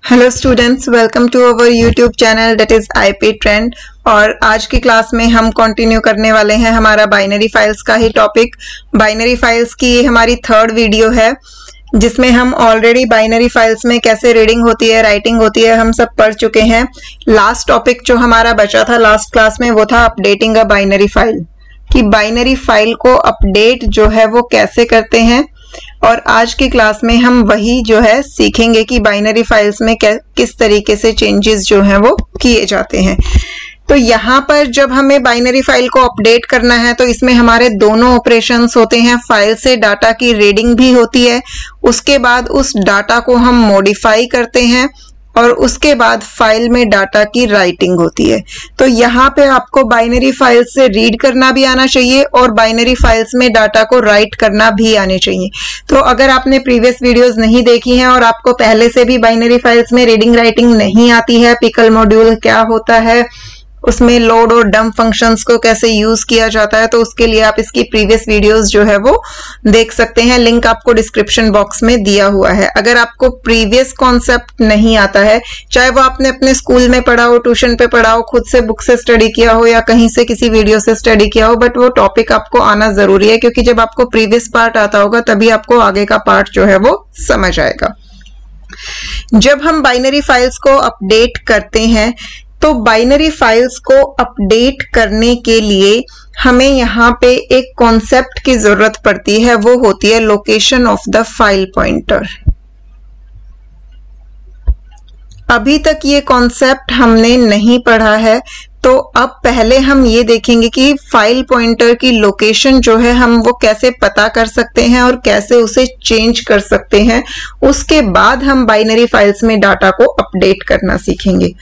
Hello students, welcome to our YouTube channel that is IP trend. और आज की class में हम कंटिन्यू करने वाले हैं हमारा बाइनरी फाइल्स का ही टॉपिक। बाइनरी फाइल्स की ये हमारी थर्ड वीडियो है जिसमें हम ऑलरेडी बाइनरी फाइल्स में कैसे रीडिंग होती है, राइटिंग होती है, हम सब पढ़ चुके हैं। लास्ट टॉपिक जो हमारा बचा था लास्ट क्लास में वो था अपडेटिंग अ बाइनरी फाइल, कि बाइनरी फाइल को अपडेट जो है वो कैसे करते हैं। और आज की क्लास में हम वही जो है सीखेंगे कि बाइनरी फाइल्स में किस तरीके से चेंजेस जो हैं वो किए जाते हैं। तो यहाँ पर जब हमें बाइनरी फाइल को अपडेट करना है तो इसमें हमारे दोनों ऑपरेशंस होते हैं। फाइल से डाटा की रीडिंग भी होती है, उसके बाद उस डाटा को हम मॉडिफाई करते हैं और उसके बाद फाइल में डाटा की राइटिंग होती है। तो यहाँ पे आपको बाइनरी फाइल से रीड करना भी आना चाहिए और बाइनरी फाइल्स में डाटा को राइट करना भी आने चाहिए। तो अगर आपने प्रीवियस वीडियोस नहीं देखी हैं और आपको पहले से भी बाइनरी फाइल्स में रीडिंग राइटिंग नहीं आती है, पिकल मॉड्यूल क्या होता है, उसमें लोड और डंप फंक्शंस को कैसे यूज किया जाता है, तो उसके लिए आप इसकी प्रीवियस वीडियोस जो है वो देख सकते हैं। लिंक आपको डिस्क्रिप्शन बॉक्स में दिया हुआ है। अगर आपको प्रीवियस कॉन्सेप्ट नहीं आता है, चाहे वो आपने अपने स्कूल में पढ़ा हो, ट्यूशन पे पढ़ा हो, खुद से बुक से स्टडी किया हो या कहीं से किसी वीडियो से स्टडी किया हो, बट वो टॉपिक आपको आना जरूरी है, क्योंकि जब आपको प्रीवियस पार्ट आता होगा तभी आपको आगे का पार्ट जो है वो समझ आएगा। जब हम बाइनरी फाइल्स को अपडेट करते हैं तो बाइनरी फाइल्स को अपडेट करने के लिए हमें यहाँ पे एक कॉन्सेप्ट की जरूरत पड़ती है, वो होती है location of the file pointer. अभी तक ये कॉन्सेप्ट हमने नहीं पढ़ा है, तो अब पहले हम ये देखेंगे कि फाइल पॉइंटर की लोकेशन जो है हम वो कैसे पता कर सकते हैं और कैसे उसे चेंज कर सकते हैं। उसके बाद हम बाइनरी फाइल्स में डाटा को अपडेट करना सीखेंगे।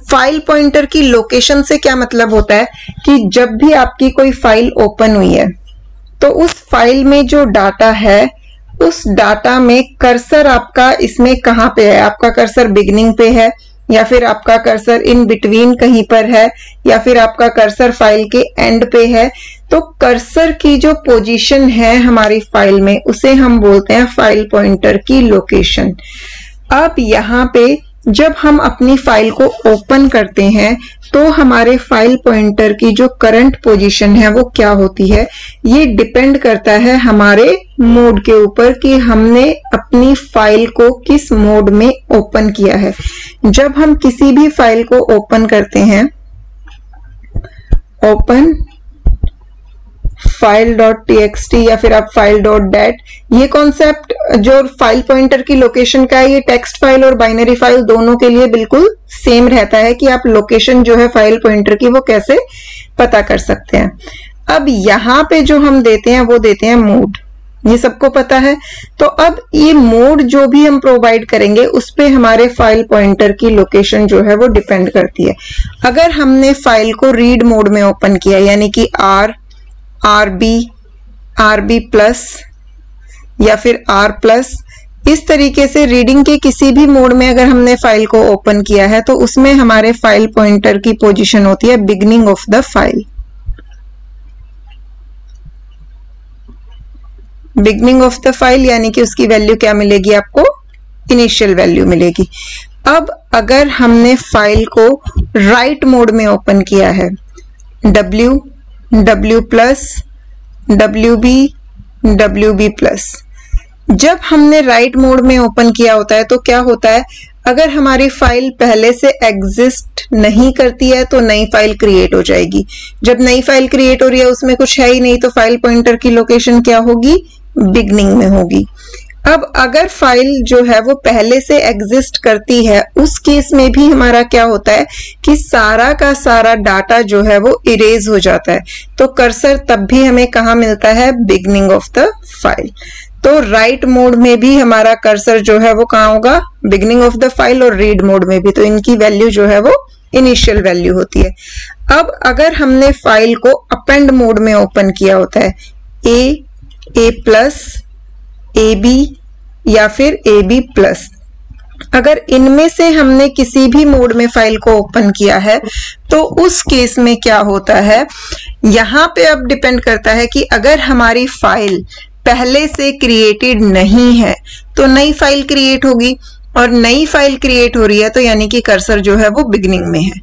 फाइल पॉइंटर की लोकेशन से क्या मतलब होता है कि जब भी आपकी कोई फाइल ओपन हुई है तो उस फाइल में जो डाटा है उस डाटा में कर्सर आपका इसमें कहाँ पे है। आपका कर्सर बिगनिंग पे है या फिर आपका कर्सर इन बिटवीन कहीं पर है या फिर आपका कर्सर फाइल के एंड पे है। तो कर्सर की जो पोजीशन है हमारी फाइल में उसे हम बोलते हैं फाइल पॉइंटर की लोकेशन। अब यहाँ पे जब हम अपनी फाइल को ओपन करते हैं तो हमारे फाइल पॉइंटर की जो करंट पोजीशन है वो क्या होती है, ये डिपेंड करता है हमारे मोड के ऊपर कि हमने अपनी फाइल को किस मोड में ओपन किया है। जब हम किसी भी फाइल को ओपन करते हैं, ओपन file.txt या फिर आप file.dat, ये कॉन्सेप्ट जो फाइल पॉइंटर की लोकेशन का है ये टेक्स्ट फाइल और बाइनरी फाइल दोनों के लिए बिल्कुल सेम रहता है कि आप लोकेशन जो है फाइल पॉइंटर की वो कैसे पता कर सकते हैं। अब यहाँ पे जो हम देते हैं वो देते हैं मोड, ये सबको पता है। तो अब ये मोड जो भी हम प्रोवाइड करेंगे उस पे हमारे फाइल पॉइंटर की लोकेशन जो है वो डिपेंड करती है। अगर हमने फाइल को रीड मोड में ओपन किया यानी कि RB प्लस या फिर R प्लस, इस तरीके से रीडिंग के किसी भी मोड में अगर हमने फाइल को ओपन किया है तो उसमें हमारे फाइल पॉइंटर की पोजीशन होती है beginning of the file. Beginning of the file यानी कि उसकी वैल्यू क्या मिलेगी, आपको इनिशियल वैल्यू मिलेगी। अब अगर हमने फाइल को राइट मोड में ओपन किया है, W प्लस, WB प्लस, जब हमने राइट मोड में ओपन किया होता है तो क्या होता है, अगर हमारी फाइल पहले से एग्जिस्ट नहीं करती है तो नई फाइल क्रिएट हो जाएगी। जब नई फाइल क्रिएट हो रही है उसमें कुछ है ही नहीं तो फाइल पॉइंटर की लोकेशन क्या होगी, बिगनिंग में होगी। अब अगर फाइल जो है वो पहले से एग्जिस्ट करती है उस केस में भी हमारा क्या होता है कि सारा का सारा डाटा जो है वो इरेज हो जाता है। तो कर्सर तब भी हमें कहाँ मिलता है, बिगनिंग ऑफ द फाइल। तो राइट मोड में भी हमारा कर्सर जो है वो कहाँ होगा, बिगनिंग ऑफ द फाइल, और रीड मोड में भी, तो इनकी वैल्यू जो है वो इनिशियल वैल्यू होती है। अब अगर हमने फाइल को अपेंड मोड में ओपन किया होता है, A प्लस, AB या फिर AB प्लस, अगर इनमें से हमने किसी भी मोड में फाइल को ओपन किया है तो उस केस में क्या होता है, यहाँ पे अब डिपेंड करता है कि अगर हमारी फाइल पहले से क्रिएटेड नहीं है तो नई फाइल क्रिएट होगी। और नई फाइल क्रिएट हो रही है तो यानी कि कर्सर जो है वो बिगिनिंग में है।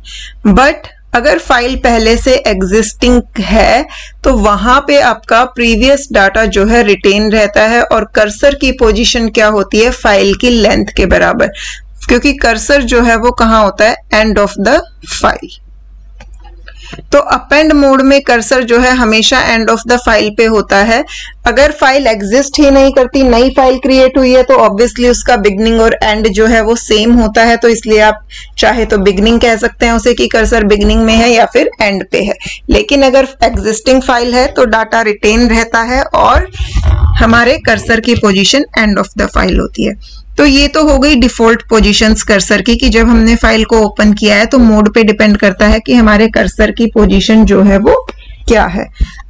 बट अगर फाइल पहले से एग्जिस्टिंग है तो वहां पे आपका प्रीवियस डाटा जो है रिटेन रहता है और कर्सर की पोजीशन क्या होती है, फाइल की लेंथ के बराबर, क्योंकि कर्सर जो है वो कहाँ होता है, एंड ऑफ द फाइल। तो अपेंड मोड में कर्सर जो है हमेशा एंड ऑफ द फाइल पे होता है। अगर फाइल एग्जिस्ट ही नहीं करती, नई फाइल क्रिएट हुई है, तो ऑब्वियसली उसका बिगनिंग और एंड जो है वो सेम होता है। तो इसलिए आप चाहे तो बिगनिंग कह सकते हैं उसे कि कर्सर बिगनिंग में है या फिर एंड पे है। लेकिन अगर एग्जिस्टिंग फाइल है तो डाटा रिटेन रहता है और हमारे कर्सर की position end of the file होती है। तो ये तो हो गई डिफॉल्ट पोजीशंस कर्सर की, कि जब हमने फाइल को ओपन किया है तो मोड पे डिपेंड करता है कि हमारे कर्सर की पोजीशन जो है वो क्या है।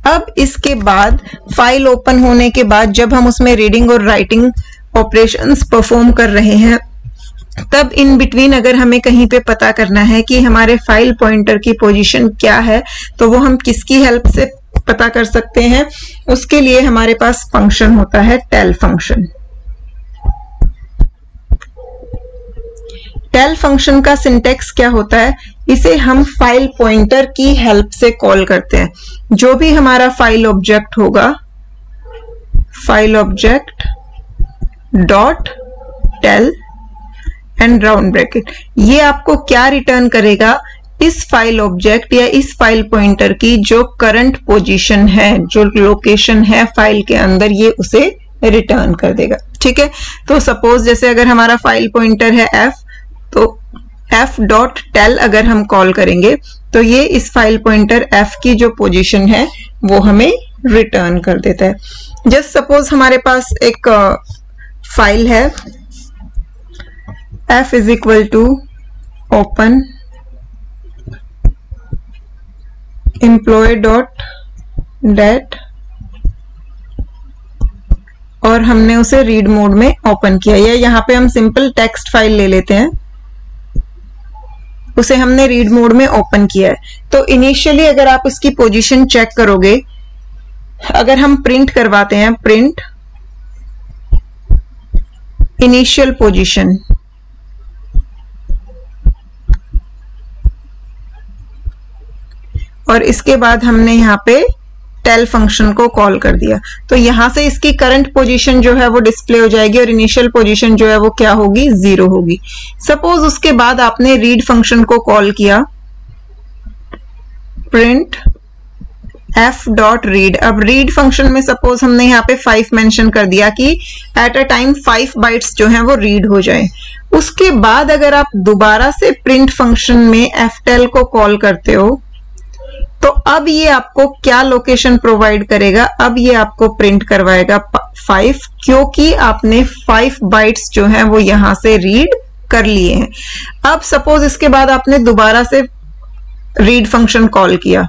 अब इसके बाद फाइल ओपन होने के बाद जब हम उसमें रीडिंग और राइटिंग ऑपरेशंस परफॉर्म कर रहे हैं, तब इन बिटवीन अगर हमें कहीं पे पता करना है कि हमारे फाइल पॉइंटर की पोजीशन क्या है, तो वो हम किसकी हेल्प से पता कर सकते हैं। उसके लिए हमारे पास फंक्शन होता है टेल फंक्शन। टेल फंक्शन का सिंटेक्स क्या होता है, इसे हम फाइल पॉइंटर की हेल्प से कॉल करते हैं। जो भी हमारा फाइल ऑब्जेक्ट होगा, file object dot tell and round bracket, ये आपको क्या रिटर्न करेगा, इस फाइल ऑब्जेक्ट या इस फाइल पॉइंटर की जो करंट पोजीशन है, जो लोकेशन है फाइल के अंदर, ये उसे रिटर्न कर देगा। ठीक है, तो सपोज जैसे अगर हमारा फाइल पॉइंटर है f, तो f डॉट टेल अगर हम कॉल करेंगे तो ये इस फाइल पॉइंटर f की जो पोजीशन है वो हमें रिटर्न कर देता है। जस्ट सपोज हमारे पास एक फाइल है f is equal to open employ dot dat, और हमने उसे रीड मोड में ओपन किया, या यहाँ पे हम सिंपल टेक्स्ट फाइल ले लेते हैं, उसे हमने रीड मोड में ओपन किया है। तो इनिशियली अगर आप उसकी पोजीशन चेक करोगे, अगर हम प्रिंट करवाते हैं, प्रिंट इनिशियल पोजीशन, और इसके बाद हमने यहाँ पे टेल फंक्शन को कॉल कर दिया, तो यहां से इसकी करंट पोजीशन जो है वो डिस्प्ले हो जाएगी और इनिशियल पोजीशन जो है वो क्या होगी, 0 होगी। सपोज उसके बाद आपने रीड फंक्शन को कॉल किया, प्रिंट f डॉट रीड। अब रीड फंक्शन में सपोज हमने यहाँ पे 5 मेंशन कर दिया कि एट अ टाइम 5 बाइट्स जो है वो रीड हो जाए। उसके बाद अगर आप दोबारा से प्रिंट फंक्शन में ftel को कॉल करते हो, तो अब ये आपको क्या लोकेशन प्रोवाइड करेगा, अब ये आपको प्रिंट करवाएगा 5, क्योंकि आपने 5 बाइट्स जो हैं वो यहां से रीड कर लिए हैं। अब सपोज इसके बाद आपने दोबारा से रीड फंक्शन कॉल किया,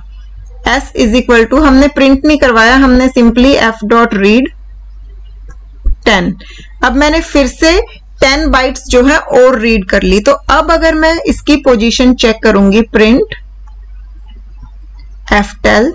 s इज इक्वल टू, हमने प्रिंट नहीं करवाया, हमने सिंपली f डॉट रीड 10। अब मैंने फिर से 10 बाइट्स जो है और रीड कर ली। तो अब अगर मैं इसकी पोजीशन चेक करूंगी, प्रिंट ftel,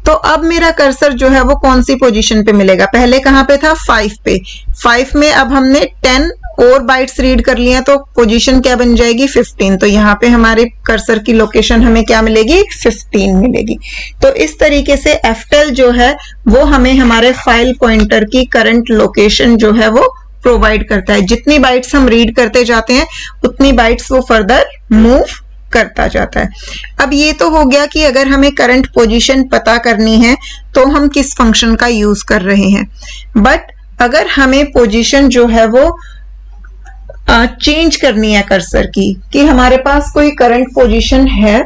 तो अब मेरा कर्सर जो है वो कौन सी पोजीशन पे मिलेगा, पहले कहां पे था, 5 पे। 5 में अब हमने 10 और बाइट्स रीड कर लिए, तो पोजीशन क्या बन जाएगी, 15। तो यहाँ पे हमारे कर्सर की लोकेशन हमें क्या मिलेगी, 15 मिलेगी। तो इस तरीके से ftel जो है वो हमें हमारे फाइल पॉइंटर की करंट लोकेशन जो है वो प्रोवाइड करता है। जितनी बाइट्स हम रीड करते जाते हैं उतनी बाइट्स वो फर्दर मूव करता जाता है। अब ये तो हो गया कि अगर हमें करंट पोजीशन पता करनी है तो हम किस फंक्शन का यूज कर रहे हैं। बट अगर हमें पोजीशन जो है वो चेंज करनी है कर्सर की, कि हमारे पास कोई करंट पोजीशन है,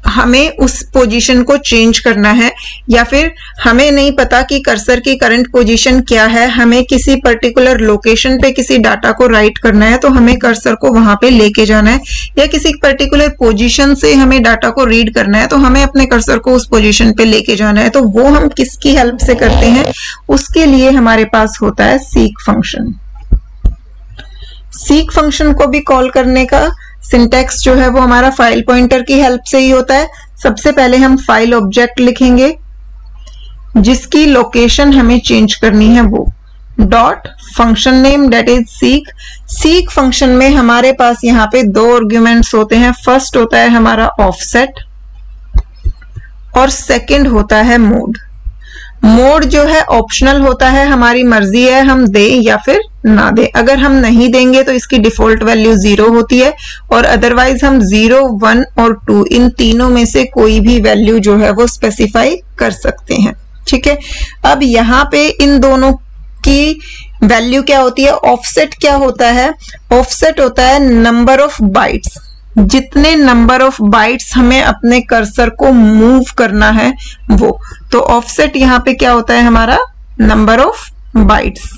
हमें उस पोजीशन को चेंज करना है, या फिर हमें नहीं पता कि कर्सर की करंट पोजीशन क्या है, हमें किसी पर्टिकुलर लोकेशन पे किसी डाटा को राइट करना है, तो हमें कर्सर को वहां पे लेके जाना है, या किसी पर्टिकुलर पोजीशन से हमें डाटा को रीड करना है तो हमें अपने कर्सर को उस पोजीशन पे लेके जाना है। तो वो हम किसकी हेल्प से करते हैं, उसके लिए हमारे पास होता है सीक फंक्शन। सीक फंक्शन को भी कॉल करने का सिंटैक्स जो है वो हमारा फाइल पॉइंटर की हेल्प से ही होता है। सबसे पहले हम फाइल ऑब्जेक्ट लिखेंगे जिसकी लोकेशन हमें चेंज करनी है, वो dot function name that is seek. Seek function में हमारे पास यहाँ पे दो आर्ग्यूमेंट्स होते हैं। फर्स्ट होता है हमारा ऑफसेट और सेकंड होता है मोड। मोड जो है ऑप्शनल होता है, हमारी मर्जी है हम दें या फिर ना दें। अगर हम नहीं देंगे तो इसकी डिफॉल्ट वैल्यू 0 होती है और अदरवाइज हम 0, 1 और 2 इन तीनों में से कोई भी वैल्यू जो है वो स्पेसिफाई कर सकते हैं। ठीक है, अब यहाँ पे इन दोनों की वैल्यू क्या होती है? ऑफसेट क्या होता है? ऑफसेट होता है नंबर ऑफ बाइट्स, जितने नंबर ऑफ बाइट्स हमें अपने कर्सर को मूव करना है वो। तो ऑफसेट यहाँ पे क्या होता है? हमारा नंबर ऑफ बाइट्स।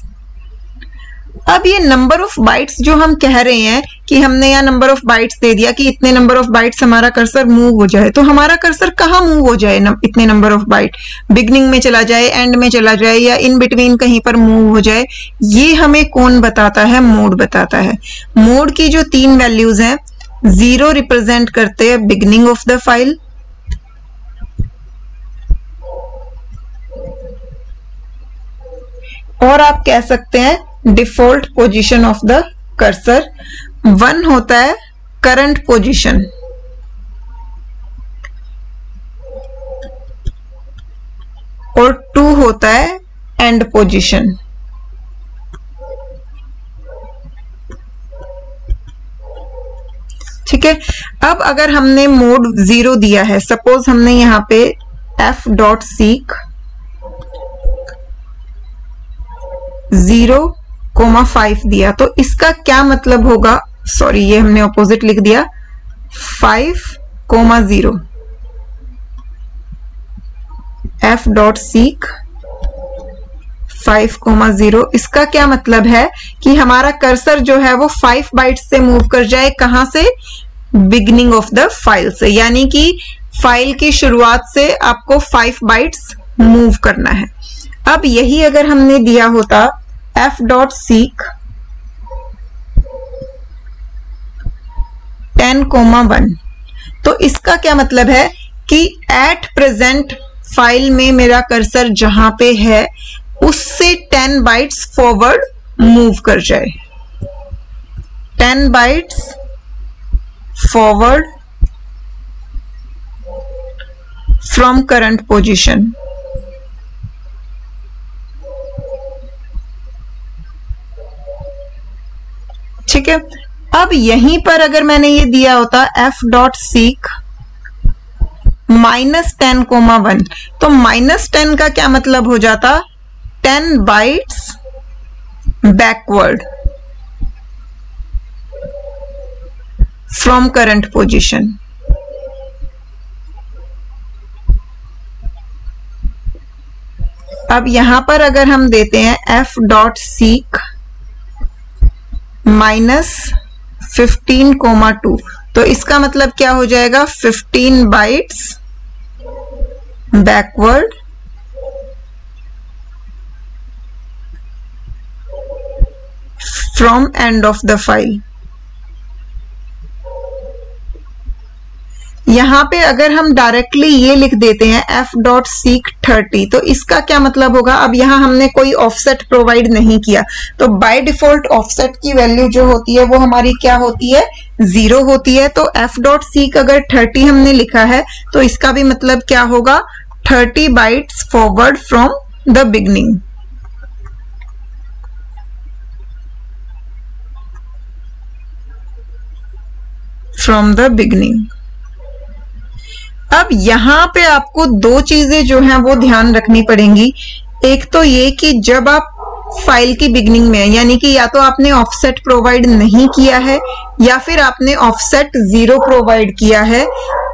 अब ये नंबर ऑफ बाइट्स जो हम कह रहे हैं कि हमने यहाँ नंबर ऑफ बाइट्स दे दिया कि इतने नंबर ऑफ बाइट्स हमारा कर्सर मूव हो जाए, तो हमारा कर्सर कहाँ मूव हो जाए? इतने नंबर ऑफ बाइट बिगनिंग में चला जाए, एंड में चला जाए, या इन बिटवीन कहीं पर मूव हो जाए, ये हमें कौन बताता है? मोड बताता है। मोड की जो 3 वैल्यूज हैं, 0 रिप्रेजेंट करते हैं बिगनिंग ऑफ द फाइल, और आप कह सकते हैं default position of the cursor. 1 होता है करंट पोजीशन, और 2 होता है एंड पोजीशन। ठीक है, अब अगर हमने मोड 0 दिया है, सपोज हमने यहाँ पे f.seek 0,5 दिया, तो इसका क्या मतलब होगा? सॉरी, ये हमने ऑपोजिट लिख दिया, 5,0 f.seek 5,0। इसका क्या मतलब है कि हमारा कर्सर जो है वो 5 बाइट्स से मूव कर जाए। कहां से? बिगनिंग ऑफ द फाइल से, यानी कि फाइल की शुरुआत से आपको 5 बाइट्स मूव करना है। अब यही अगर हमने दिया होता f.seek 10,1, तो इसका क्या मतलब है कि एट प्रेजेंट फाइल में मेरा कर्सर जहां पे है उससे 10 बाइट्स फॉरवर्ड मूव कर जाए। 10 bytes forward from current position. ठीक है, अब यहीं पर अगर मैंने ये दिया होता f.seek -10,1, तो -10 का क्या मतलब हो जाता? 10 bytes backward from current position. अब यहां पर अगर हम देते हैं f.seek -15,2, तो इसका मतलब क्या हो जाएगा? 15 bytes backward from end of the file. यहां पे अगर हम डायरेक्टली ये लिख देते हैं f.seek 30, तो इसका क्या मतलब होगा? अब यहां हमने कोई ऑफसेट प्रोवाइड नहीं किया, तो बाय डिफॉल्ट ऑफसेट की वैल्यू जो होती है वो हमारी क्या होती है? 0 होती है। तो f.seek अगर 30 हमने लिखा है तो इसका भी मतलब क्या होगा? 30 bytes forward from the beginning. From the beginning. अब यहां पे आपको 2 चीजें जो हैं वो ध्यान रखनी पड़ेंगी। एक तो ये कि जब आप फाइल की बिगनिंग में है, यानी कि या तो आपने ऑफसेट प्रोवाइड नहीं किया है या फिर आपने ऑफसेट 0 प्रोवाइड किया है,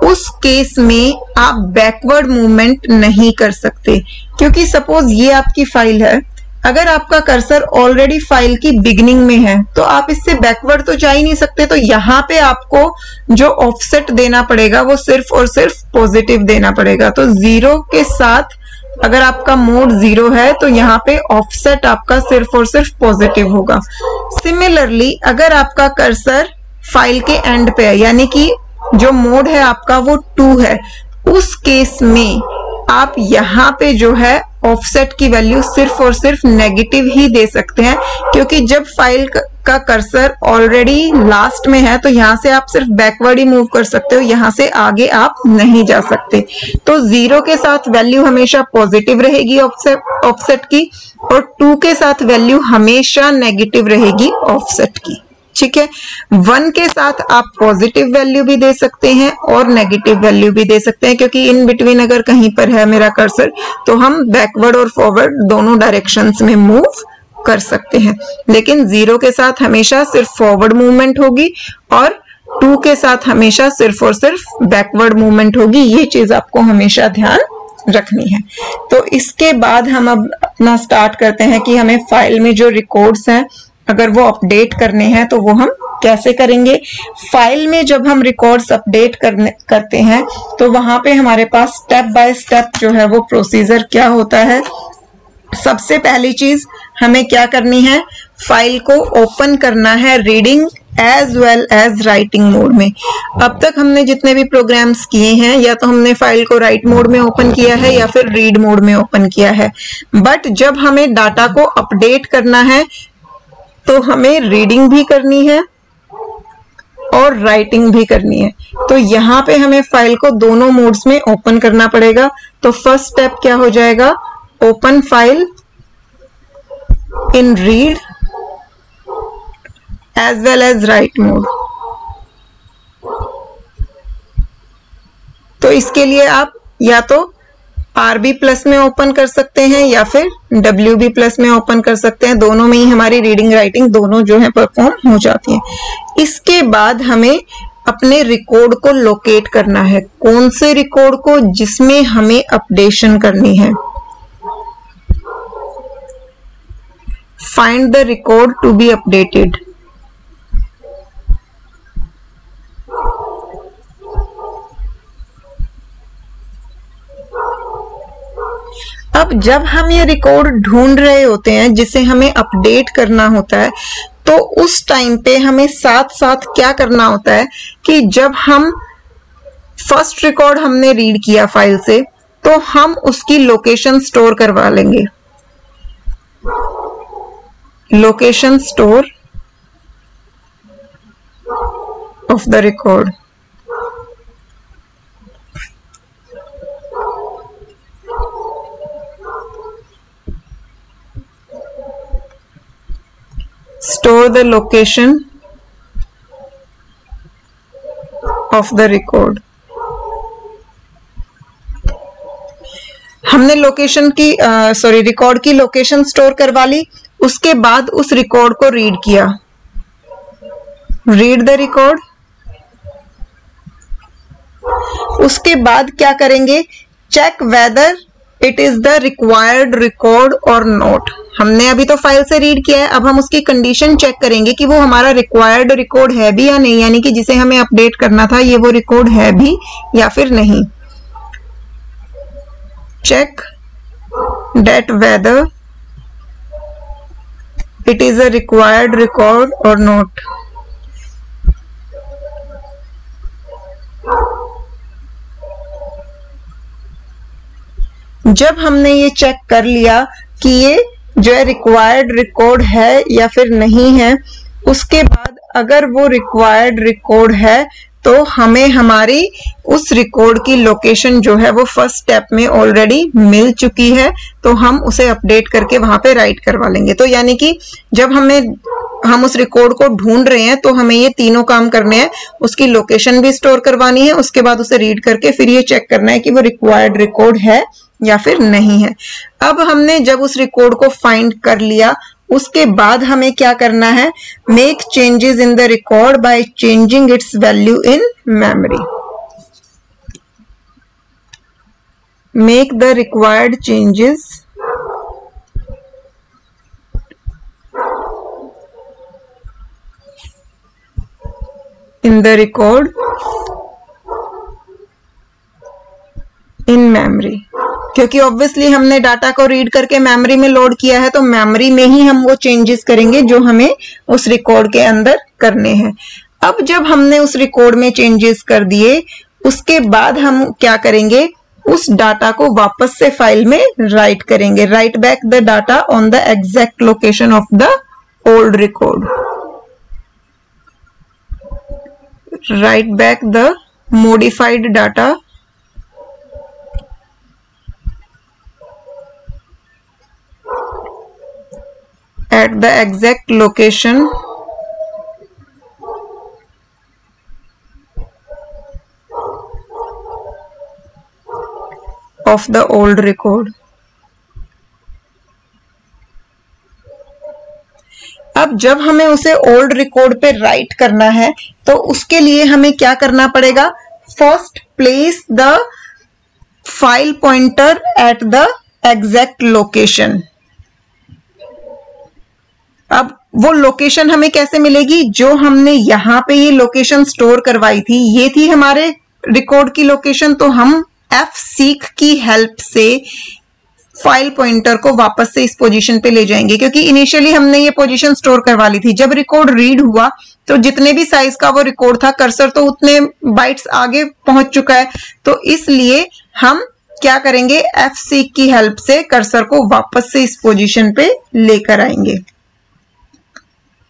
उस केस में आप बैकवर्ड मूवमेंट नहीं कर सकते। क्योंकि सपोज ये आपकी फाइल है, अगर आपका कर्सर ऑलरेडी फाइल की बिगनिंग में है तो आप इससे बैकवर्ड तो जा ही नहीं सकते। तो यहाँ पे आपको जो ऑफसेट देना पड़ेगा वो सिर्फ और सिर्फ पॉजिटिव देना पड़ेगा। तो 0 के साथ अगर आपका मोड 0 है तो यहाँ पे ऑफसेट आपका सिर्फ और सिर्फ पॉजिटिव होगा। सिमिलरली अगर आपका कर्सर फाइल के एंड पे है, यानी कि जो मोड है आपका वो 2 है, उस केस में आप यहाँ पे जो है ऑफसेट की वैल्यू सिर्फ और सिर्फ नेगेटिव ही दे सकते हैं, क्योंकि जब फाइल का कर्सर ऑलरेडी लास्ट में है तो यहाँ से आप सिर्फ बैकवर्ड ही मूव कर सकते हो, यहाँ से आगे आप नहीं जा सकते। तो 0 के साथ वैल्यू हमेशा पॉजिटिव रहेगी ऑफसेट की, और 2 के साथ वैल्यू हमेशा नेगेटिव रहेगी ऑफसेट की। ठीक है, 1 के साथ आप पॉजिटिव वैल्यू भी दे सकते हैं और नेगेटिव वैल्यू भी दे सकते हैं, क्योंकि इन बिटवीन अगर कहीं पर है मेरा कर्सर तो हम बैकवर्ड और फॉरवर्ड दोनों डायरेक्शंस में मूव कर सकते हैं। लेकिन 0 के साथ हमेशा सिर्फ फॉरवर्ड मूवमेंट होगी और 2 के साथ हमेशा सिर्फ और सिर्फ बैकवर्ड मूवमेंट होगी। ये चीज आपको हमेशा ध्यान रखनी है। तो इसके बाद हम अब अपना स्टार्ट करते हैं कि हमें फाइल में जो रिकॉर्ड्स हैं अगर वो अपडेट करने हैं तो वो हम कैसे करेंगे। फाइल में जब हम रिकॉर्ड्स अपडेट करते हैं तो वहां पे हमारे पास स्टेप बाय स्टेप जो है वो प्रोसीजर क्या होता है। सबसे पहली चीज हमें क्या करनी है, फाइल को ओपन करना है reading as well as writing mode में। अब तक हमने जितने भी प्रोग्राम्स किए हैं या तो हमने फाइल को राइट मोड में ओपन किया है या फिर रीड मोड में ओपन किया है, बट जब हमें डाटा को अपडेट करना है तो हमें रीडिंग भी करनी है और राइटिंग भी करनी है। तो यहाँ पे हमें फाइल को दोनों मोड्स में ओपन करना पड़ेगा। तो फर्स्ट स्टेप क्या हो जाएगा, open file in read as well as write mode. तो इसके लिए आप या तो RB प्लस में ओपन कर सकते हैं या फिर WB प्लस में ओपन कर सकते हैं। दोनों में ही हमारी रीडिंग राइटिंग दोनों जो है परफॉर्म हो जाती है। इसके बाद हमें अपने रिकॉर्ड को लोकेट करना है। कौन से रिकॉर्ड को, जिसमें हमें अपडेशन करनी है। Find the record to be updated. अब जब हम ये रिकॉर्ड ढूंढ रहे होते हैं जिसे हमें अपडेट करना होता है, तो उस टाइम पे हमें साथ साथ क्या करना होता है कि जब हम फर्स्ट रिकॉर्ड हमने रीड किया फाइल से तो हम उसकी लोकेशन स्टोर करवा लेंगे। Location store of the record. Store the location of the record। हमने लोकेशन की रिकॉर्ड की लोकेशन स्टोर करवा ली। उसके बाद उस रिकॉर्ड को रीड किया। Read the record. उसके बाद क्या करेंगे, check whether it is the required record और नॉट। हमने अभी तो फाइल से रीड किया है, अब हम उसकी कंडीशन चेक करेंगे कि वो हमारा रिक्वायर्ड रिकॉर्ड है भी या नहीं, यानी कि जिसे हमें अपडेट करना था ये वो रिकॉर्ड है भी या फिर नहीं। Check that whether it is a required record और नॉट। जब हमने ये चेक कर लिया कि ये जो है रिक्वायर्ड रिकॉर्ड है या फिर नहीं है, उसके बाद अगर वो रिक्वायर्ड रिकॉर्ड है तो हमें हमारी उस रिकॉर्ड की लोकेशन जो है वो फर्स्ट स्टेप में ऑलरेडी मिल चुकी है, तो हम उसे अपडेट करके वहां पे राइट करवा लेंगे। तो यानी कि जब हम उस रिकॉर्ड को ढूंढ रहे हैं तो हमें ये तीनों काम करने हैं। उसकी लोकेशन भी स्टोर करवानी है, उसके बाद उसे रीड करके फिर ये चेक करना है कि वो रिक्वायर्ड रिकॉर्ड है या फिर नहीं है। अब हमने जब उस रिकॉर्ड को फाइंड कर लिया, उसके बाद हमें क्या करना है, make changes in the record by changing it's value in memory. Make the required changes in the record in memory. क्योंकि ऑब्वियसली हमने डाटा को रीड करके मेमोरी में लोड किया है, तो मेमोरी में ही हम वो चेंजेस करेंगे जो हमें उस रिकॉर्ड के अंदर करने हैं। अब जब हमने उस रिकॉर्ड में चेंजेस कर दिए, उसके बाद हम क्या करेंगे, उस डाटा को वापस से फाइल में राइट करेंगे। Right back the data on the exact location of the old record. Right back the modified data at the exact location of the old record। अब जब हमें उसे ओल्ड रिकॉर्ड पे राइट करना है तो उसके लिए हमें क्या करना पड़ेगा? First place the file pointer at the exact location. अब वो लोकेशन हमें कैसे मिलेगी? जो हमने यहां पे ये लोकेशन स्टोर करवाई थी, ये थी हमारे रिकॉर्ड की लोकेशन। तो हम fseek की हेल्प से फाइल पॉइंटर को वापस से इस पोजीशन पे ले जाएंगे, क्योंकि इनिशियली हमने ये पोजीशन स्टोर करवा ली थी। जब रिकॉर्ड रीड हुआ तो जितने भी साइज का वो रिकॉर्ड था, कर्सर तो उतने बाइट्स आगे पहुंच चुका है। तो इसलिए हम क्या करेंगे? fseek की हेल्प से कर्सर को वापस से इस पोजीशन पे लेकर आएंगे।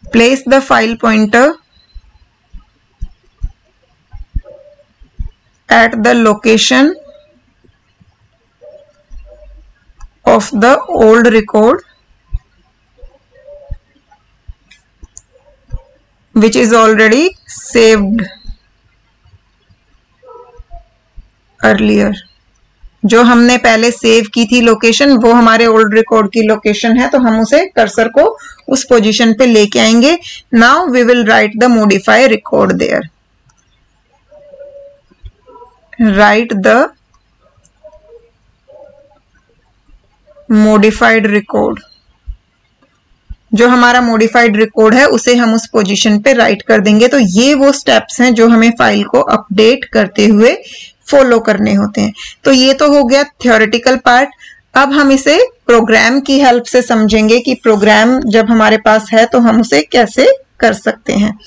Place the file pointer at the location of the old record which is already saved earlier। जो हमने पहले सेव की थी लोकेशन, वो हमारे ओल्ड रिकॉर्ड की लोकेशन है, तो हम उसे कर्सर को उस पोजीशन पे लेके आएंगे। Now we will write the modify record there. Write the modified record. जो हमारा मॉडिफाइड रिकॉर्ड है उसे हम उस पोजीशन पे राइट कर देंगे। तो ये वो स्टेप्स हैं जो हमें फाइल को अपडेट करते हुए फॉलो करने होते हैं। तो ये तो हो गया थ्योरेटिकल पार्ट। अब हम इसे प्रोग्राम की हेल्प से समझेंगे कि प्रोग्राम जब हमारे पास है तो हम उसे कैसे कर सकते हैं।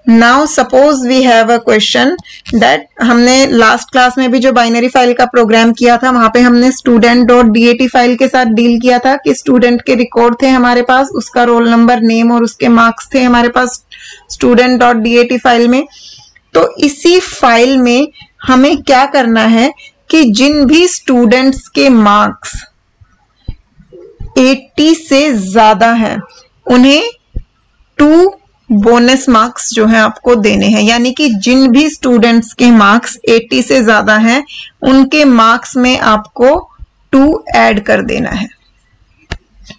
Now suppose we have a question that, हमने लास्ट क्लास में भी जो बाइनरी फाइल का प्रोग्राम किया था वहां पे हमने student.dat फाइल के साथ डील किया था कि स्टूडेंट के रिकॉर्ड थे हमारे पास, उसका रोल नंबर, नेम और उसके मार्क्स थे हमारे पास student.dat फाइल में। तो इसी फाइल में हमें क्या करना है कि जिन भी स्टूडेंट्स के मार्क्स 80 से ज्यादा है उन्हें 2 बोनस मार्क्स जो है आपको देने हैं। यानी कि जिन भी स्टूडेंट्स के मार्क्स 80 से ज्यादा हैं उनके मार्क्स में आपको 2 ऐड कर देना है।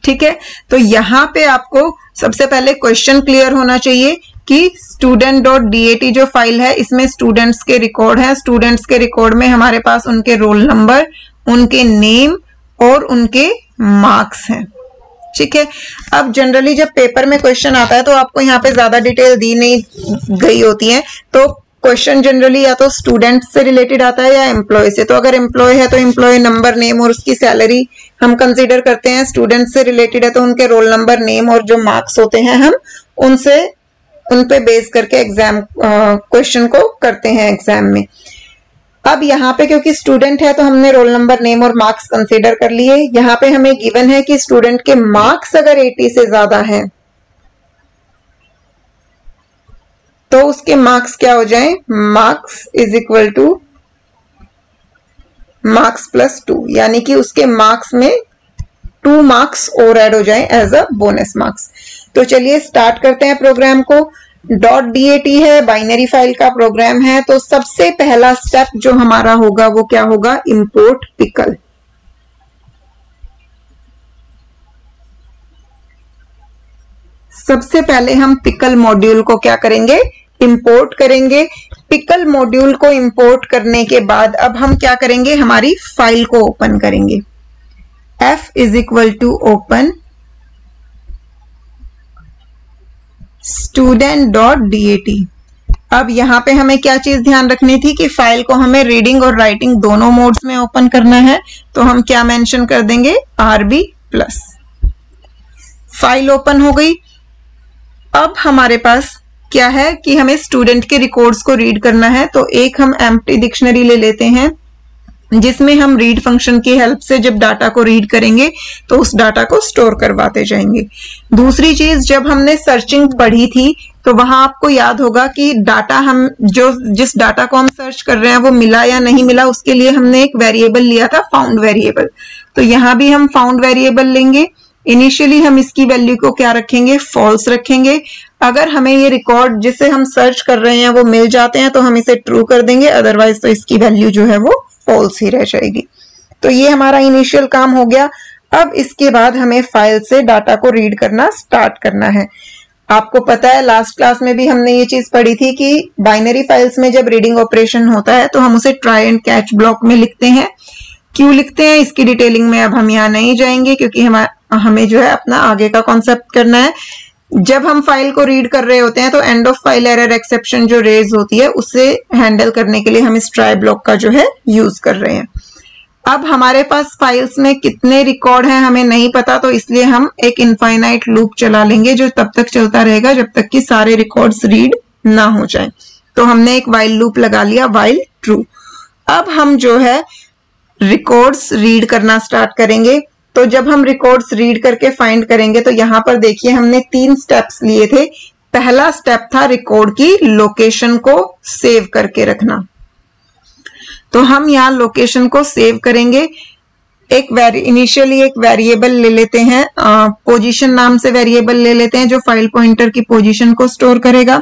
ठीक है, तो यहां पे आपको सबसे पहले क्वेश्चन क्लियर होना चाहिए कि student.dat जो फाइल है इसमें स्टूडेंट्स के रिकॉर्ड है। स्टूडेंट्स के रिकॉर्ड में हमारे पास उनके रोल नंबर, उनके नेम और उनके मार्क्स हैं। ठीक है, अब जनरली जब पेपर में क्वेश्चन आता है तो आपको यहाँ पे ज्यादा डिटेल दी नहीं गई होती है। तो क्वेश्चन जनरली या तो स्टूडेंट से रिलेटेड आता है या एम्प्लॉय से। तो अगर एम्प्लॉय है तो एम्प्लॉय नंबर, नेम और उसकी सैलरी हम कंसीडर करते हैं। स्टूडेंट से रिलेटेड है तो उनके रोल नंबर, नेम और जो मार्क्स होते हैं हम उन पे बेस करके एग्जाम क्वेश्चन को करते हैं एग्जाम में। अब यहाँ पे क्योंकि स्टूडेंट है तो हमने रोल नंबर, नेम और मार्क्स कंसीडर कर लिए। यहाँ पे हमें गिवन है कि स्टूडेंट के मार्क्स अगर 80 से ज्यादा हैं तो उसके मार्क्स क्या हो जाएं? Marks is equal two marks plus 2, यानी कि उसके मार्क्स में 2 मार्क्स और ऐड हो जाएं एज अ बोनस मार्क्स। तो चलिए स्टार्ट करते हैं प्रोग्राम को। .dat है, बाइनरी फाइल का प्रोग्राम है। तो सबसे पहला स्टेप जो हमारा होगा वो क्या होगा? Import pickle. सबसे पहले हम पिकल मॉड्यूल को क्या करेंगे? इंपोर्ट करेंगे। पिकल मॉड्यूल को इंपोर्ट करने के बाद अब हम क्या करेंगे? हमारी फाइल को ओपन करेंगे। f is equal to open student.dat। अब यहाँ पे हमें क्या चीज ध्यान रखनी थी कि फाइल को हमें रीडिंग और राइटिंग दोनों मोड्स में ओपन करना है। तो हम क्या मेंशन कर देंगे? RB+। फाइल ओपन हो गई। अब हमारे पास क्या है कि हमें स्टूडेंट के रिकॉर्ड्स को रीड करना है। तो एक हम एम्प्टी डिक्शनरी ले लेते हैं। जिसमें हम रीड फंक्शन की हेल्प से जब डाटा को रीड करेंगे तो उस डाटा को स्टोर करवाते जाएंगे। दूसरी चीज, जब हमने सर्चिंग पढ़ी थी तो वहां आपको याद होगा कि डाटा हम जिस डाटा को हम सर्च कर रहे हैं वो मिला या नहीं मिला, उसके लिए हमने एक वेरिएबल लिया था, फाउंड वेरिएबल। तो यहां भी हम फाउंड वेरिएबल लेंगे। इनिशियली हम इसकी वैल्यू को क्या रखेंगे, फॉल्स रखेंगे। अगर हमें ये रिकॉर्ड जिसे हम सर्च कर रहे हैं वो मिल जाते हैं तो हम इसे ट्रू कर देंगे, अदरवाइज तो इसकी वैल्यू जो है वो फॉल्स ही रह जाएगी। तो ये हमारा इनिशियल काम हो गया। अब इसके बाद हमें फाइल से डाटा को रीड करना स्टार्ट करना है। आपको पता है लास्ट क्लास में भी हमने ये चीज पढ़ी थी कि बाइनरी फाइल्स में जब रीडिंग ऑपरेशन होता है तो हम उसे ट्राई एंड कैच ब्लॉक में लिखते हैं। क्यों लिखते हैं इसकी डिटेलिंग में अब हम यहाँ नहीं जाएंगे, क्योंकि हमें जो है अपना आगे का कॉन्सेप्ट करना है। जब हम फाइल को रीड कर रहे होते हैं तो end of file error exception जो रेज होती है उसे हैंडल करने के लिए हम इस ट्राई ब्लॉक का जो है यूज कर रहे हैं। अब हमारे पास फाइल्स में कितने रिकॉर्ड हैं हमें नहीं पता, तो इसलिए हम एक इनफाइनाइट लूप चला लेंगे जो तब तक चलता रहेगा जब तक कि सारे रिकॉर्ड्स रीड ना हो जाएं। तो हमने एक व्हाइल लूप लगा लिया, व्हाइल ट्रू। अब हम जो है रिकॉर्ड्स रीड करना स्टार्ट करेंगे। तो जब हम रिकॉर्ड्स रीड करके फाइंड करेंगे तो यहां पर देखिए हमने 3 स्टेप्स लिए थे। पहला स्टेप था रिकॉर्ड की लोकेशन को सेव करके रखना। तो हम यहाँ लोकेशन को सेव करेंगे। इनिशियली एक वेरिएबल ले लेते हैं, पोजीशन नाम से वेरिएबल ले लेते हैं जो फाइल पॉइंटर की पोजीशन को स्टोर करेगा।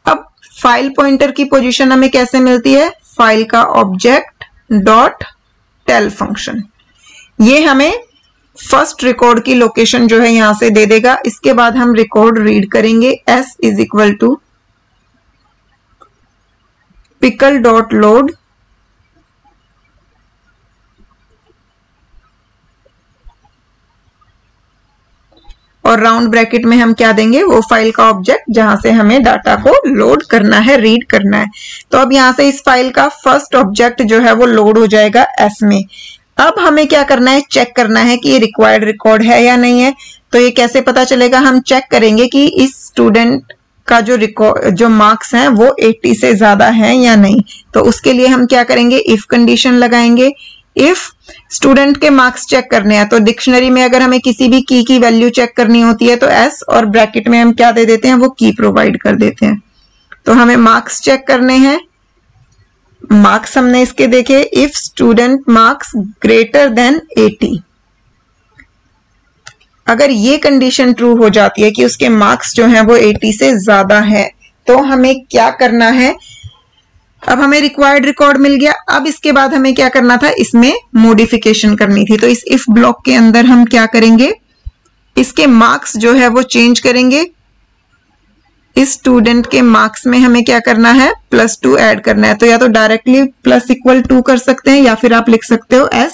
अब फाइल पॉइंटर की पोजीशन हमें कैसे मिलती है, फाइल का ऑब्जेक्ट डॉट टेल फंक्शन। ये हमें फर्स्ट रिकॉर्ड की लोकेशन जो है यहां से दे देगा। इसके बाद हम रिकॉर्ड रीड करेंगे, s is equal to pickle dot load और राउंड ब्रैकेट में हम क्या देंगे, वो फाइल का ऑब्जेक्ट जहां से हमें डाटा को लोड करना है, रीड करना है। तो अब यहां से इस फाइल का फर्स्ट ऑब्जेक्ट जो है वो लोड हो जाएगा s में। अब हमें क्या करना है, चेक करना है कि ये रिक्वायर्ड रिकॉर्ड है या नहीं है। तो ये कैसे पता चलेगा, हम चेक करेंगे कि इस स्टूडेंट का जो मार्क्स हैं वो 80 से ज्यादा है या नहीं। तो उसके लिए हम क्या करेंगे, इफ कंडीशन लगाएंगे। इफ स्टूडेंट के मार्क्स चेक करने हैं तो डिक्शनरी में अगर हमें किसी भी की वैल्यू चेक करनी होती है तो s और ब्रैकेट में हम क्या दे देते हैं, वो की प्रोवाइड कर देते हैं। तो हमें मार्क्स चेक करने हैं। मार्क्स हमने इसके देखे, if student marks greater than 80। अगर ये कंडीशन ट्रू हो जाती है कि उसके मार्क्स जो हैं वो 80 से ज्यादा है तो हमें क्या करना है, अब हमें रिक्वायर्ड रिकॉर्ड मिल गया। अब इसके बाद हमें क्या करना था, इसमें मॉडिफिकेशन करनी थी। तो इस इफ ब्लॉक के अंदर हम क्या करेंगे, इसके मार्क्स जो है वो चेंज करेंगे। इस स्टूडेंट के मार्क्स में हमें क्या करना है, +2 ऐड करना है। तो या तो डायरेक्टली +=2 कर सकते हैं या फिर आप लिख सकते हो s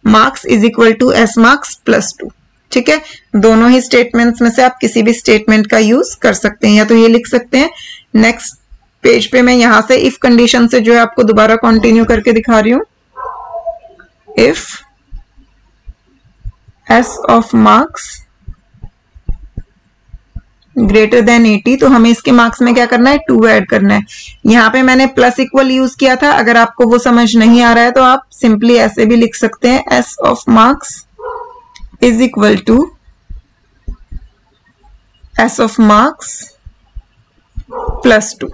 marks is equal to s marks +2। ठीक है, दोनों ही स्टेटमेंट्स में से आप किसी भी स्टेटमेंट का यूज कर सकते हैं, या तो ये लिख सकते हैं। नेक्स्ट पेज पे मैं यहां से इफ कंडीशन से जो है आपको दोबारा कंटिन्यू करके दिखा रही हूं। If s of marks greater than 80, तो हमें इसके मार्क्स में क्या करना है, 2 ऐड करना है। यहाँ पे मैंने += यूज किया था। अगर आपको वो समझ नहीं आ रहा है तो आप सिंपली ऐसे भी लिख सकते हैं, s of marks is equal to s of marks +2।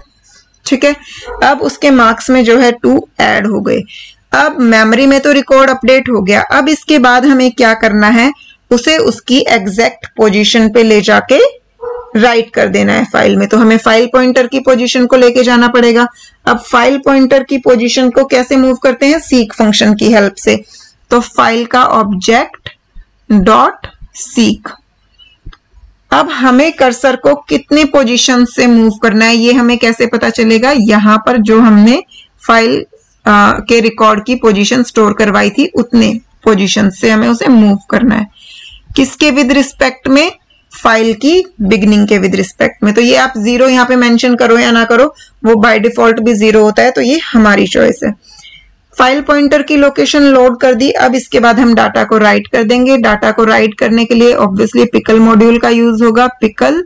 ठीक है, अब उसके मार्क्स में जो है 2 ऐड हो गए। अब मेमोरी में तो रिकॉर्ड अपडेट हो गया। अब इसके बाद हमें क्या करना है, उसे उसकी एग्जैक्ट पोजीशन पे ले जाके राइट कर देना है फाइल में। तो हमें फाइल पॉइंटर की पोजीशन को लेके जाना पड़ेगा। अब फाइल पॉइंटर की पोजीशन को कैसे मूव करते हैं, सीक फंक्शन की हेल्प से। तो फाइल का ऑब्जेक्ट डॉट सीक। अब हमें कर्सर को कितने पोजीशन से मूव करना है ये हमें कैसे पता चलेगा, यहां पर जो हमने फाइल के रिकॉर्ड की पोजीशन स्टोर करवाई थी उतने पोजीशन से हमें उसे मूव करना है। किसके विद रिस्पेक्ट में, फाइल की बिगनिंग के विद रिस्पेक्ट में। तो ये आप 0 यहाँ पे मेंशन करो या ना करो, वो बाय डिफॉल्ट भी 0 होता है, तो ये हमारी चॉइस है। फाइल पॉइंटर की लोकेशन लोड कर दी। अब इसके बाद हम डाटा को राइट कर देंगे। डाटा को राइट करने के लिए ऑब्वियसली पिकल मॉड्यूल का यूज होगा, pickle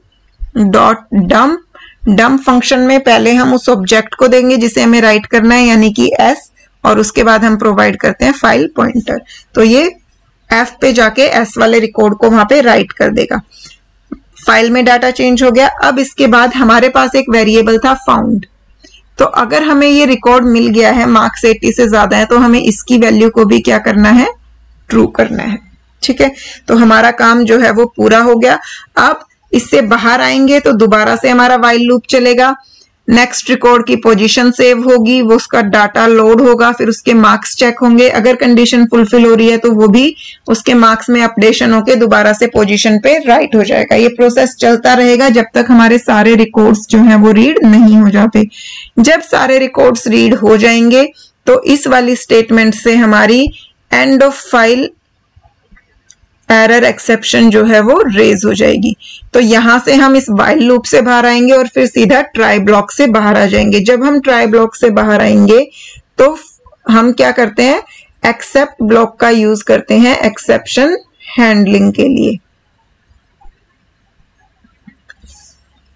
dot dump. Dump function में पहले हम उस ऑब्जेक्ट को देंगे जिसे हमें राइट करना है, यानी कि s, और उसके बाद हम प्रोवाइड करते हैं फाइल पॉइंटर। तो ये F पे जाके S वाले रिकॉर्ड को वहां पे राइट कर देगा। फाइल में डाटा चेंज हो गया। अब इसके बाद हमारे पास एक वेरिएबल था फाउंड। तो अगर हमें ये रिकॉर्ड मिल गया है मार्क्स 80 से ज्यादा है तो हमें इसकी वैल्यू को भी क्या करना है, ट्रू करना है। ठीक है, तो हमारा काम जो है वो पूरा हो गया। अब इससे बाहर आएंगे तो दोबारा से हमारा व्हाइल लूप चलेगा। नेक्स्ट रिकॉर्ड की पोजीशन सेव होगी, वो उसका डाटा लोड होगा, फिर उसके मार्क्स चेक होंगे। अगर कंडीशन फुलफिल हो रही है तो वो भी उसके मार्क्स में अपडेशन होके दोबारा से पोजीशन पे राइट हो जाएगा। ये प्रोसेस चलता रहेगा जब तक हमारे सारे रिकॉर्ड्स जो हैं वो रीड नहीं हो जाते। जब सारे रिकॉर्ड्स रीड हो जाएंगे तो इस वाली स्टेटमेंट से हमारी end of file error exception जो है वो रेज हो जाएगी। तो यहां से हम इस व्हाइल लूप से बाहर आएंगे और फिर सीधा ट्राई ब्लॉक से बाहर आ जाएंगे। जब हम ट्राई ब्लॉक से बाहर आएंगे तो हम क्या करते हैं, एक्सेप्ट ब्लॉक का यूज करते हैं एक्सेप्शन हैंडलिंग के लिए।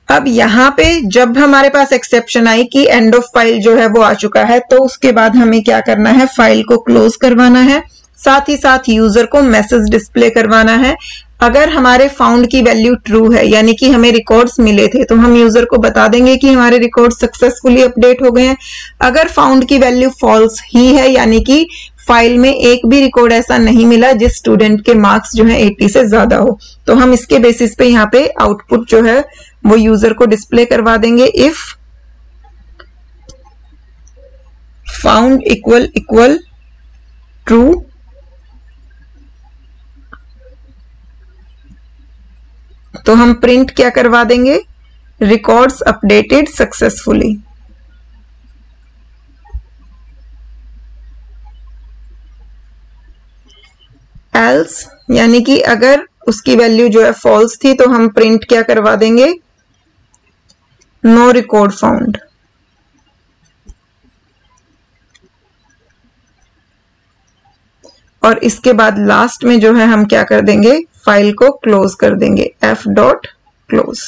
अब यहाँ पे जब हमारे पास एक्सेप्शन आई कि एंड ऑफ फाइल जो है वो आ चुका है, तो उसके बाद हमें क्या करना है, फाइल को क्लोज करवाना है। साथ ही साथ यूजर को मैसेज डिस्प्ले करवाना है। अगर हमारे फाउंड की वैल्यू ट्रू है, यानी कि हमें रिकॉर्ड्स मिले थे, तो हम यूजर को बता देंगे कि हमारे रिकॉर्ड सक्सेसफुली अपडेट हो गए हैं। अगर फाउंड की वैल्यू फॉल्स ही है, यानी कि फाइल में एक भी रिकॉर्ड ऐसा नहीं मिला जिस स्टूडेंट के मार्क्स जो है 80 से ज्यादा हो, तो हम इसके बेसिस पे यहाँ पे आउटपुट जो है वो यूजर को डिस्प्ले करवा देंगे। इफ फाउंड इक्वल ट्रू तो हम प्रिंट क्या करवा देंगे, रिकॉर्ड्स अपडेटेड सक्सेसफुली। एल्स यानी कि अगर उसकी वैल्यू जो है फॉल्स थी तो हम प्रिंट क्या करवा देंगे, नो रिकॉर्ड फाउंड। और इसके बाद लास्ट में जो है हम क्या कर देंगे, फाइल को क्लोज कर देंगे, f.close।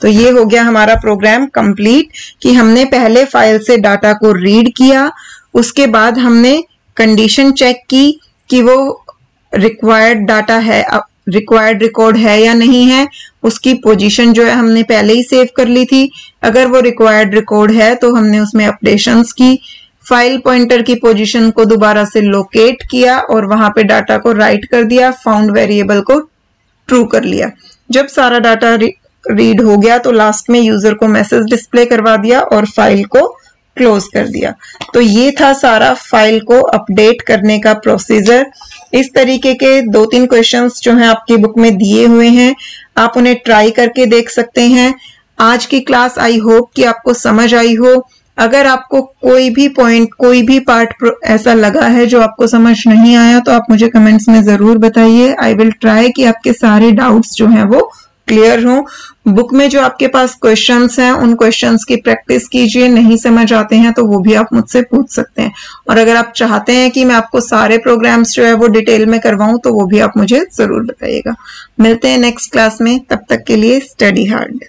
तो ये हो गया हमारा प्रोग्राम कंप्लीट कि हमने पहले फाइल से डाटा को रीड किया, उसके बाद हमने कंडीशन चेक की कि वो रिक्वायर्ड डाटा है, रिक्वायर्ड रिकॉर्ड है या नहीं है। उसकी पोजीशन जो है हमने पहले ही सेव कर ली थी। अगर वो रिक्वायर्ड रिकॉर्ड है तो हमने उसमें अपडेशंस की। फाइल पॉइंटर की पोजीशन को दोबारा से लोकेट किया और वहां पे डाटा को राइट कर दिया, फाउंड वेरिएबल को ट्रू कर लिया। जब सारा डाटा रीड हो गया तो लास्ट में यूजर को मैसेज डिस्प्ले करवा दिया और फाइल को क्लोज कर दिया। तो ये था सारा फाइल को अपडेट करने का प्रोसीजर। इस तरीके के 2-3 क्वेश्चंस जो हैं आपकी बुक में दिए हुए हैं, आप उन्हें ट्राई करके देख सकते हैं। आज की क्लास आई होप कि आपको समझ आई हो। अगर आपको कोई भी पॉइंट, कोई भी पार्ट ऐसा लगा है जो आपको समझ नहीं आया तो आप मुझे कमेंट्स में जरूर बताइए। आई विल ट्राई कि आपके सारे डाउट्स जो हैं वो क्लियर हो। बुक में जो आपके पास क्वेश्चंस हैं उन क्वेश्चंस की प्रैक्टिस कीजिए। नहीं समझ आते हैं तो वो भी आप मुझसे पूछ सकते हैं। और अगर आप चाहते हैं कि मैं आपको सारे प्रोग्राम्स जो है वो डिटेल में करवाऊं तो वो भी आप मुझे जरूर बताइएगा। मिलते हैं नेक्स्ट क्लास में, तब तक के लिए स्टडी हार्ड।